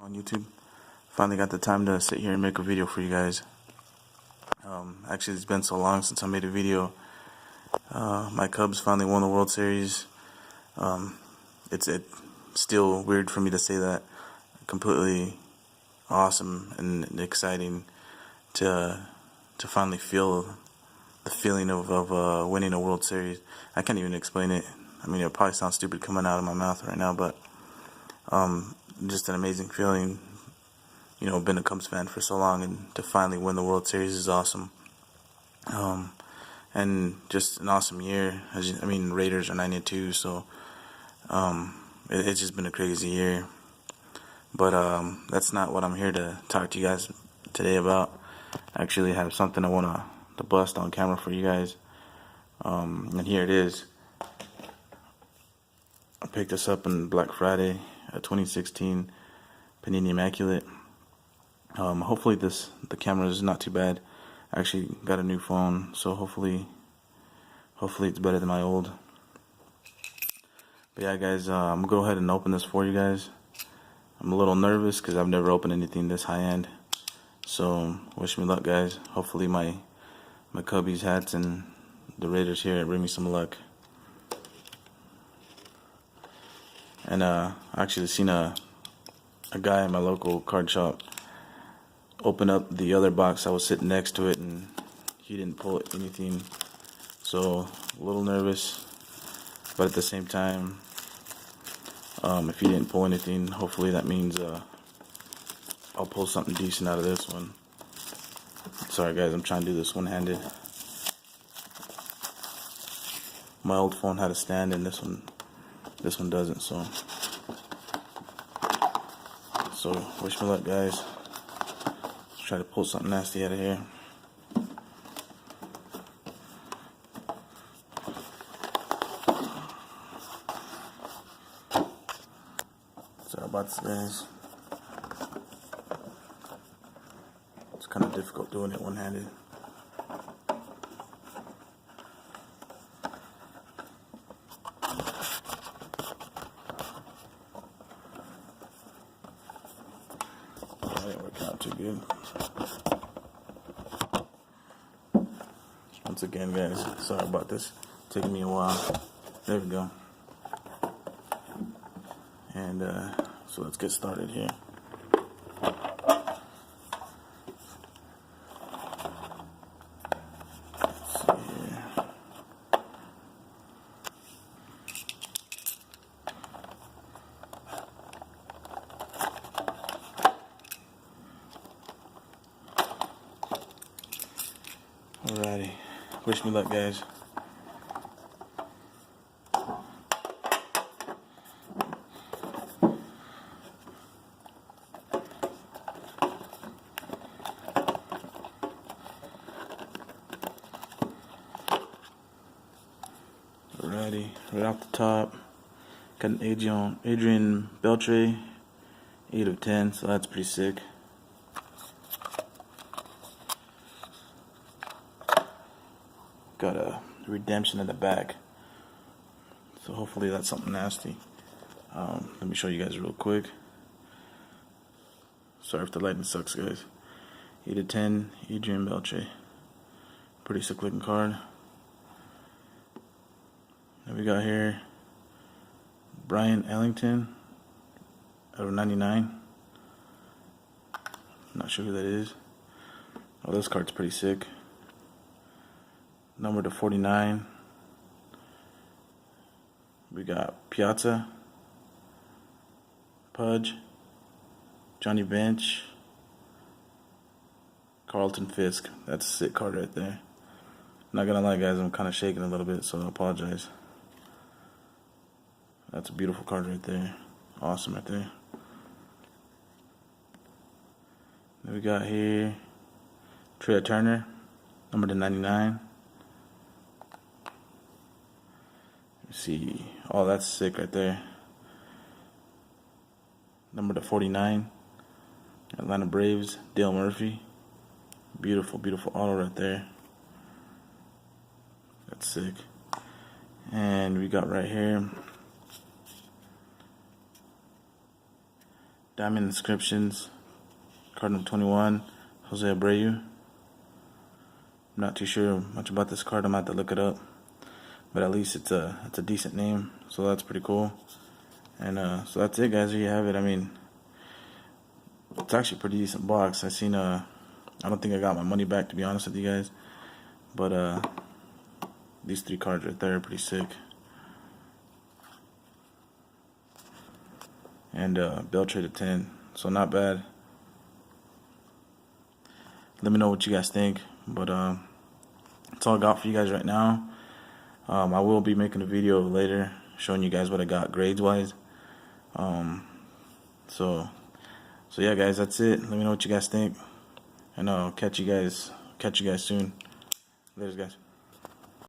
On YouTube. Finally got the time to sit here and make a video for you guys. Actually, it's been so long since I made a video. My Cubs finally won the World Series. It's still weird for me to say that. Completely awesome and exciting to finally feel the feeling of winning a World Series. I can't even explain it. I mean, it probably sounds stupid coming out of my mouth right now, but just an amazing feeling. You know, been a Cubs fan for so long, and to finally win the World Series is awesome. And just an awesome year. Raiders are 9-2, so it's just been a crazy year. But that's not what I'm here to talk to you guys today about. I actually have something I want to bust on camera for you guys. And here it is. I picked this up on Black Friday, 2016 Panini Immaculate. Hopefully the camera is not too bad. I actually got a new phone, so hopefully it's better than my old. But yeah, guys, I'm gonna go ahead and open this for you guys. I'm a little nervous because I've never opened anything this high end. So wish me luck, guys. Hopefully my Cubbies hats and the Raiders here bring me some luck. And I actually seen a guy in my local card shop open up the other box. I was sitting next to it, and he didn't pull anything. So a little nervous, but at the same time, if he didn't pull anything, hopefully that means I'll pull something decent out of this one. Sorry guys, I'm trying to do this one-handed. My old phone had a stand, and this one doesn't. So wish me luck, guys. Let's try to pull something nasty out of here. Sorry about this, guys. It's kind of difficult doing it one-handed. That ain't working out too good. Once again, guys, sorry about this. Taking me a while. There we go. And so let's get started here. Let's see here. Alrighty. Wish me luck, guys. Alrighty, right off the top, got an Adrian Beltre, 8 of 10, so that's pretty sick. Got a redemption in the back, so hopefully that's something nasty. Let me show you guys real quick. Sorry if the lighting sucks, guys. 8 of 10, Adrian Beltre. Pretty sick looking card. Then we got here Brian Ellington out of 99. Not sure who that is. Oh, this card's pretty sick. Number to 49. We got Piazza, Pudge, Johnny Bench, Carlton Fisk. That's a sick card right there. Not gonna lie, guys, I'm kind of shaking a little bit, so I apologize. That's a beautiful card right there. Awesome right there. Then we got here Trey Turner, number to 99. Let's see. Oh, that's sick right there. Number to 49. Atlanta Braves, Dale Murphy. Beautiful, beautiful auto right there. That's sick. And we got right here Diamond Inscriptions, card number 21, Jose Abreu. I'm not too sure much about this card. I'm gonna have to look it up, but at least it's a decent name, so that's pretty cool. And so that's it, guys. There you have it. I mean, it's actually a pretty decent box. I don't think I got my money back, to be honest with you guys, but these 3 cards right there are pretty sick. And Bell traded 10, so not bad. Let me know what you guys think, but that's all I got for you guys right now. I will be making a video later showing you guys what I got grades wise. So yeah, guys, that's it. Let me know what you guys think, and I'll catch you guys soon. Later, guys.